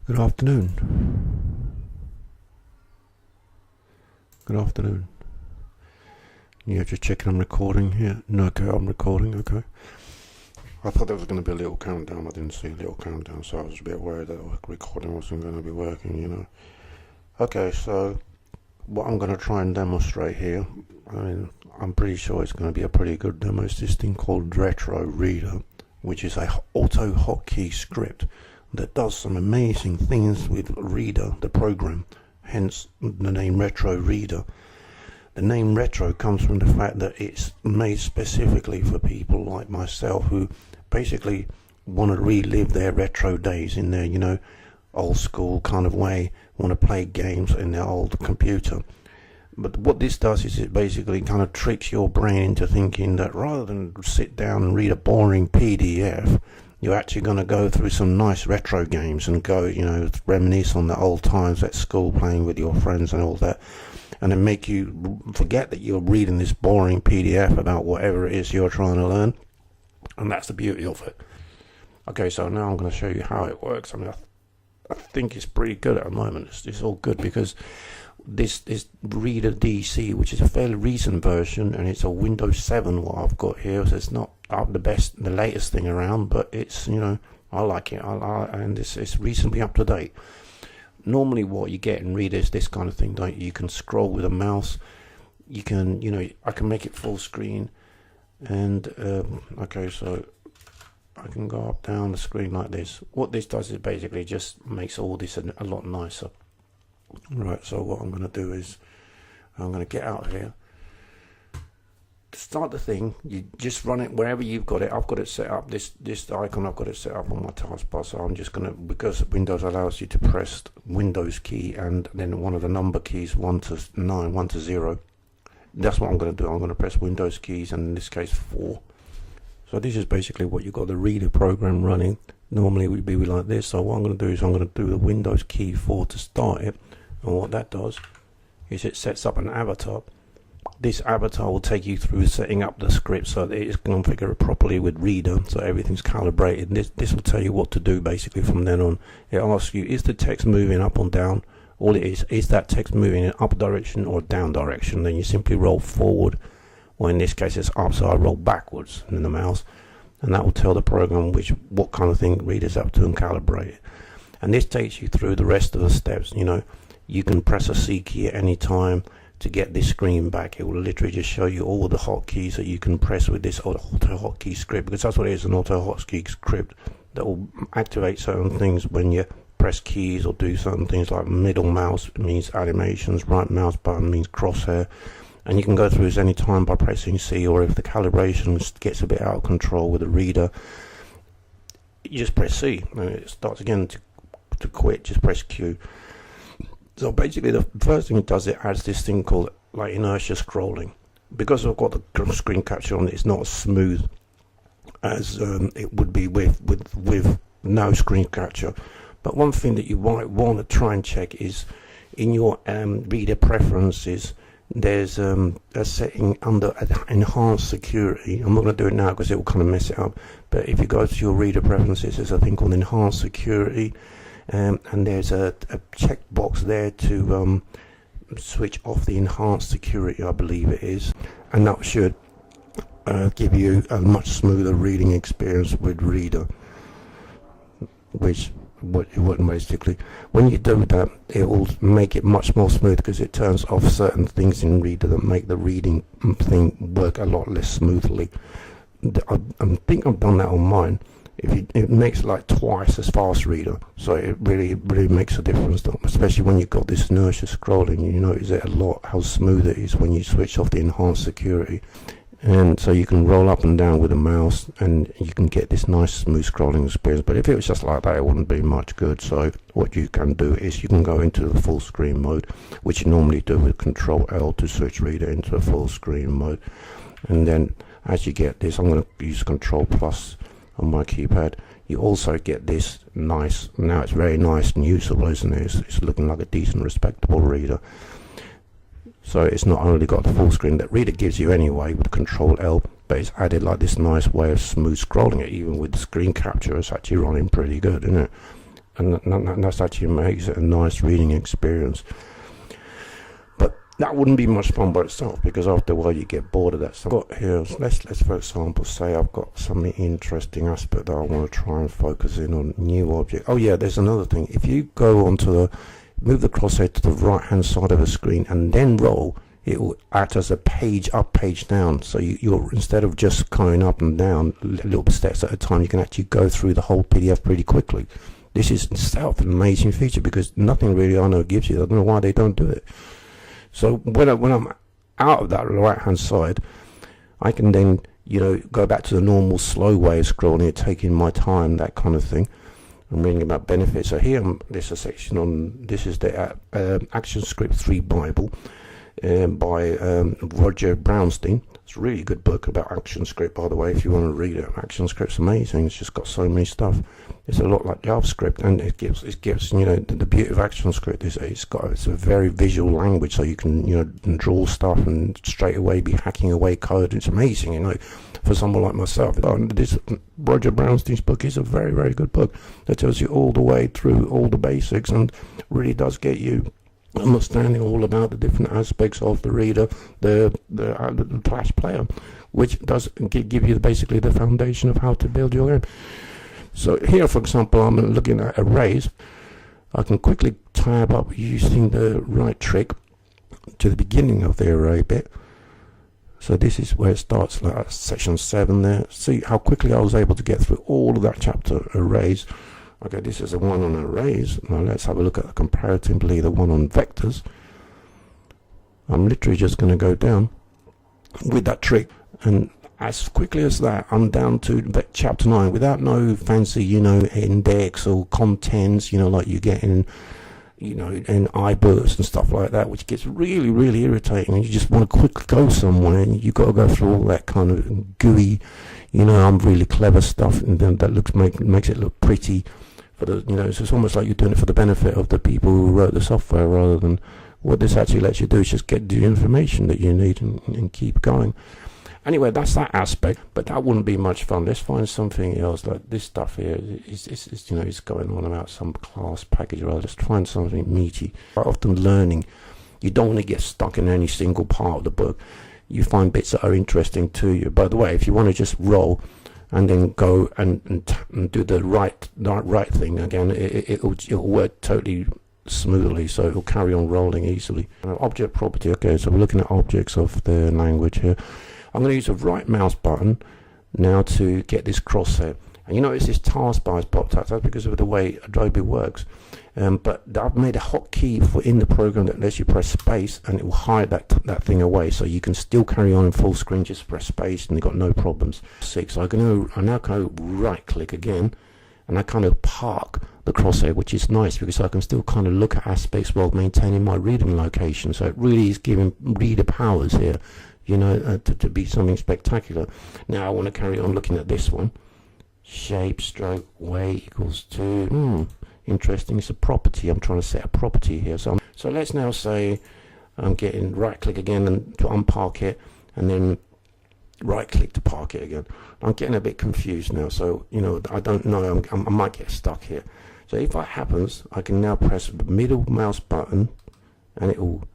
Good afternoon. Good afternoon. Yeah, just checking I'm recording here. No, okay, I'm recording, okay. I thought there was going to be a little countdown. I didn't see a little countdown, so I was a bit worried that the recording wasn't going to be working, you know. Okay, so what I'm going to try and demonstrate here, I mean, I'm pretty sure it's going to be a pretty good demo. It's this thing called retroReader, which is a AutoHotKey script that does some amazing things with Reader, the program, hence the name retroReader. The name retro comes from the fact that it's made specifically for people like myself who basically want to relive their retro days in their, you know, old school kind of way, want to play games in their old computer. But what this does is it basically kind of tricks your brain into thinking that rather than sit down and read a boring PDF, you're actually going to go through some nice retro games and go, you know, reminisce on the old times at school playing with your friends and all that, and then make you forget that you're reading this boring PDF about whatever it is you're trying to learn. And that's the beauty of it. Okay, so now I'm going to show you how it works. I mean, I think it's pretty good at the moment. It's all good because this Reader DC, which is a fairly recent version, and it's a Windows 7 what I've got here, so it's not the latest thing around, but it's, you know, I like it, and it's reasonably up to date. Normally what you get in Reader is this kind of thing, don't you? You can scroll with a mouse, you can, you know, I can make it full screen, and okay, so I can go up down the screen like this. What this does is basically just makes all this a lot nicer. Right, so what I'm going to do is I'm going to get out of here. To start the thing, you just run it wherever you've got it. I've got it set up, this icon, I've got it set up on my taskbar, so I'm just going to, because Windows allows you to press Windows key and then one of the number keys, 1 to 9, 1 to 0. That's what I'm going to do. I'm going to press Windows keys, and in this case 4. So this is basically what you've got the Reader program running. Normally it would be like this, so what I'm going to do is I'm going to do the Windows key 4 to start it. And what that does is it sets up an avatar. This avatar will take you through setting up the script so that it's configured properly with Reader, so everything's calibrated. This will tell you what to do basically from then on. It asks you, is the text moving up or down? All it is that text moving in up direction or down direction? Then you simply roll forward, or in this case it's up, so I roll backwards in the mouse, and that will tell the program what kind of thing Reader's up to and calibrate it. And this takes you through the rest of the steps. You know, you can press a C key at any time to get this screen back. It will literally just show you all the hotkeys that you can press with this AutoHotKey script, because that's what it is, an AutoHotKey script that will activate certain things when you press keys or do certain things, like middle mouse means animations, right mouse button means crosshair, and you can go through this any time by pressing C, or if the calibration gets a bit out of control with the Reader, you just press C and it starts again. To quit, just press Q. So basically the first thing it does, it adds this thing called like Inertia Scrolling. Because I've got the screen capture on it, it's not as smooth as it would be with no screen capture. But one thing that you might want to try and check is in your Reader preferences, there's a setting under enhanced security. I'm not going to do it now because it will kind of mess it up, but if you go to your Reader preferences, there's a thing called enhanced security. And there's a checkbox there to switch off the enhanced security, I believe it is, and that should give you a much smoother reading experience with Reader. Basically, when you do that, it will make it much more smooth because it turns off certain things in Reader that make the reading thing work a lot less smoothly. I think I've done that on mine. It makes like twice as fast Reader, so it really makes a difference, especially when you've got this inertia scrolling. You notice it a lot how smooth it is when you switch off the enhanced security, and so you can roll up and down with a mouse and you can get this nice smooth scrolling experience. But if it was just like that, it wouldn't be much good. So what you can do is you can go into the full screen mode, which you normally do with Control L to switch Reader into a full screen mode, and then as you get this, I'm going to use Control Plus on my keypad. You also get this nice, now it's very nice and usable, isn't it? It's looking like a decent, respectable Reader. So it's not only got the full screen that Reader gives you anyway with Control L, but it's added like this nice way of smooth scrolling it. Even with the screen capture, it's actually running pretty good, isn't it? and that's actually makes it a nice reading experience. But that wouldn't be much fun by itself, because after a while you get bored of that. So I've got here, let's for example say I've got some interesting aspect that I want to try and focus in on. New object. Oh yeah, there's another thing. If you go onto the, move the crosshair to the right hand side of the screen and then roll, it will act as a page up, page down. So you're instead of just going up and down little steps at a time, you can actually go through the whole PDF pretty quickly. This is itself an amazing feature, because nothing really I know gives you. I don't know why they don't do it. So when I'm out of that right hand side, I can then, you know, go back to the normal slow way of scrolling, taking my time, that kind of thing. I'm reading about benefits. So here there's a section on, this is the ActionScript 3 Bible by Roger Brownstein. It's a really good book about ActionScript, by the way, if you want to read it. ActionScript's amazing. It's just got so many stuff. It's a lot like JavaScript, and it gives you know, the beauty of ActionScript is it's a very visual language, so you can, you know, draw stuff and straight away be hacking away code. It's amazing, you know, for someone like myself. This Roger Brownstein's book is a very, very good book that tells you all the way through all the basics, and really does get you understanding all about the different aspects of the reader, the Flash player, which does give you basically the foundation of how to build your game. So here, for example, I'm looking at arrays. I can quickly tab up using the right trick to the beginning of the array bit. So this is where it starts, like section 7 there. See how quickly I was able to get through all of that chapter, arrays. Okay, this is the one on arrays. Now let's have a look at comparatively the one on vectors. I'm literally just going to go down with that trick, and as quickly as that, I'm down to chapter 9 without no fancy, you know, index or contents, you know, like you get in, you know, in iBooks and stuff like that, which gets really, really irritating. And you just want to quickly go somewhere, and you've got to go through all that kind of gooey, you know, I'm really clever stuff, and then that makes it look pretty. For the, you know, so it's almost like you're doing it for the benefit of the people who wrote the software, rather than what this actually lets you do is just get the information that you need and keep going. Anyway, that's that aspect, but that wouldn't be much fun. Let's find something else. Like this stuff here is you know, it's going on about some class package, or just find something meaty. Quite often learning, you don't want to get stuck in any single part of the book. You find bits that are interesting to you. By the way, if you want to just roll and then go and do the right thing again, it'll work totally smoothly, so it'll carry on rolling easily. Object property. Okay, so we're looking at objects of the language here. I'm going to use the right mouse button now to get this crosshair, and you notice this taskbar has popped up. That's because of the way Adobe works. But I've made a hotkey for in the program that lets you press space, and it will hide that thing away, so you can still carry on in full screen. Just press space and you've got no problems. 6. So I now go right click again, and I kind of park the crosshair, which is nice because I can still kind of look at aspects while maintaining my reading location. So it really is giving reader powers here, you know, to be something spectacular. Now I want to carry on looking at this one. Shape stroke weight equals 2. Interesting. It's a property. I'm trying to set a property here. So let's now say I'm getting right click again and to unpark it, and then right click to park it again. I'm getting a bit confused now, so you know, I don't know, I might get stuck here. So if that happens, I can now press the middle mouse button, and it will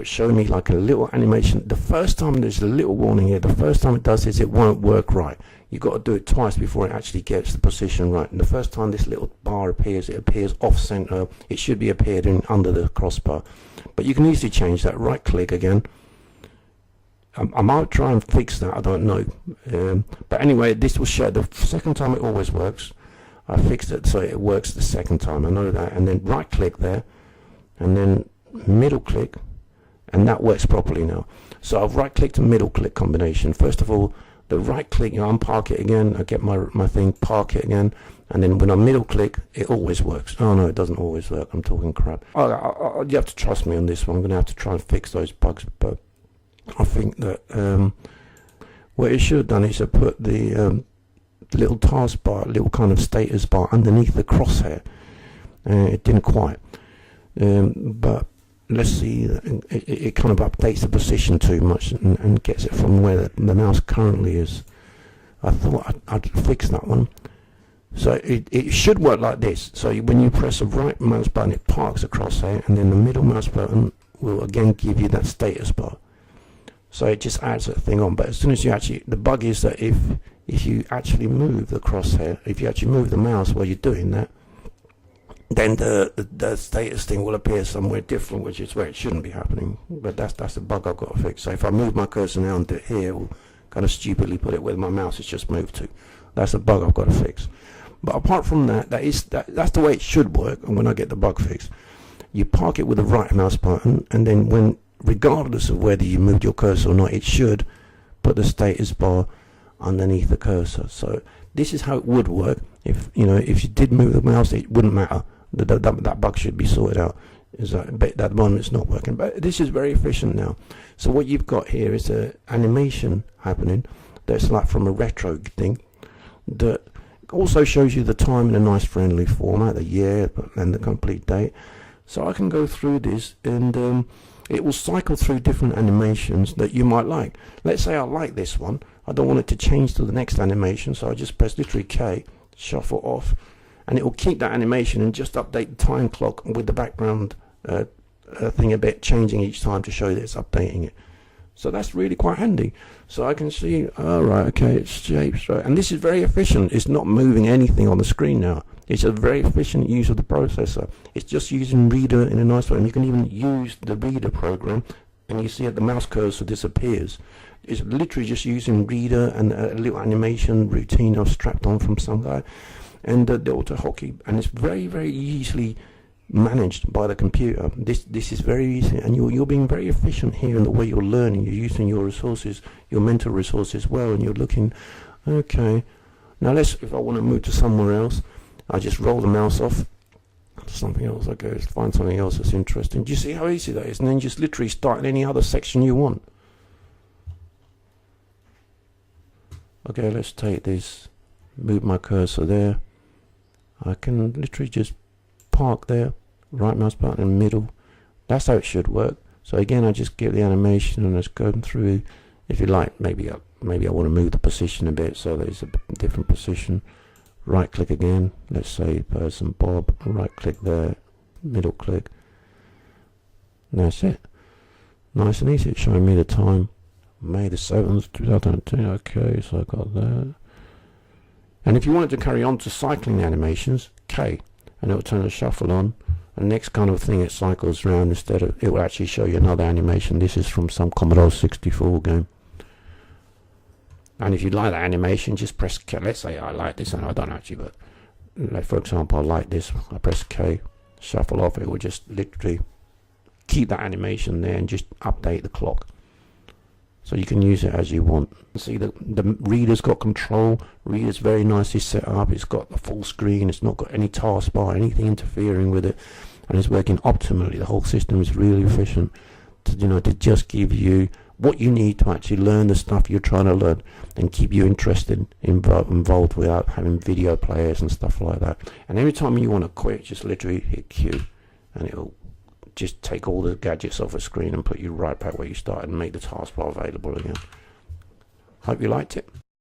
show me like a little animation. The first time, there's a little warning here, the first time it does this, it won't work right. You've got to do it twice before it actually gets the position right. And the first time this little bar appears, it appears off center. It should be appeared in under the crossbar, but you can easily change that. Right click again. I might try and fix that, I don't know, but anyway, this will show the second time it always works. I fixed it so it works the second time, I know that. And then right click there, and then middle click, and that works properly now. So I've right clicked and middle click combination. First of all, the right click, you know, unpark it again, I get my thing, park it again, and then when I middle click, it always works. Oh no, it doesn't always work, I'm talking crap. You have to trust me on this one. I'm going to have to try and fix those bugs, but I think that what it should have done is to put the little taskbar, little kind of status bar underneath the crosshair. It didn't quite, but let's see, it kind of updates the position too much and gets it from where the mouse currently is. I thought I'd fix that one. So it should work like this. So when you press the right mouse button, it parks the crosshair, and then the middle mouse button will again give you that status bar. So it just adds that thing on. But as soon as you actually, the bug is that if you actually move the crosshair, if you actually move the mouse while you're doing that, then the status thing will appear somewhere different, which is where it shouldn't be happening. But that's a bug I've got to fix. So if I move my cursor now and do it here, it will kind of stupidly put it where my mouse has just moved to. That's a bug I've got to fix. But apart from that, that's the way it should work. And when I get the bug fixed, you park it with the right mouse button, and then when, regardless of whether you moved your cursor or not, it should put the status bar underneath the cursor. So this is how it would work. If you did move the mouse, it wouldn't matter. That bug should be sorted out. Is that one is not working? But this is very efficient now. So what you've got here is an animation happening that's like from a retro thing that also shows you the time in a nice friendly format, the year and the complete date. So I can go through this, and it will cycle through different animations that you might like. Let's say I like this one. I don't want it to change to the next animation, so I just press literally K, shuffle off, and it will keep that animation and just update the time clock with the background thing a bit, changing each time to show that it's updating it. So that's really quite handy. So I can see, all right, okay, it's shapes, right? And this is very efficient. It's not moving anything on the screen now. It's a very efficient use of the processor. It's just using Reader in a nice way. And you can even use the Reader program, and you see that the mouse cursor disappears. It's literally just using Reader and a little animation routine I've strapped on from some guy, and the AutoHotKey, and it's very, very easily managed by the computer. This is very easy, and you're being very efficient here in the way you're learning. You're using your resources, your mental resources well, and you're looking, okay, now if I want to move to somewhere else, I just roll the mouse off to something else. Okay, let's find something else that's interesting. Do you see how easy that is? And then just literally start in any other section you want. Okay, let's take this, move my cursor there. I can literally just park there, right mouse button in the middle. That's how it should work. So again, I just get the animation and it's going through. If you like, maybe I want to move the position a bit so there's a different position. Right click again, let's say person Bob, right click there, middle click, and that's it. Nice and easy. It's showing me the time, May the 7th 2010. Okay, so I got that. And if you wanted to carry on to cycling animations, K, and it will turn the shuffle on, and next kind of thing it cycles around. Instead of, it will actually show you another animation. This is from some Commodore 64 game. And if you like that animation, just press K. Let's say I like this, and I don't actually, but like for example, I like this. I press K, shuffle off. It will just literally keep that animation there and just update the clock. So you can use it as you want. See, the Reader's got control. Reader's very nicely set up. It's got the full screen. It's not got any taskbar, anything interfering with it, and it's working optimally. The whole system is really efficient to just give you what you need to actually learn the stuff you're trying to learn and keep you interested, involved without having video players and stuff like that. And every time you want to quit, just literally hit Q, and it'll just take all the gadgets off the screen and put you right back where you started and make the taskbar available again. Hope you liked it.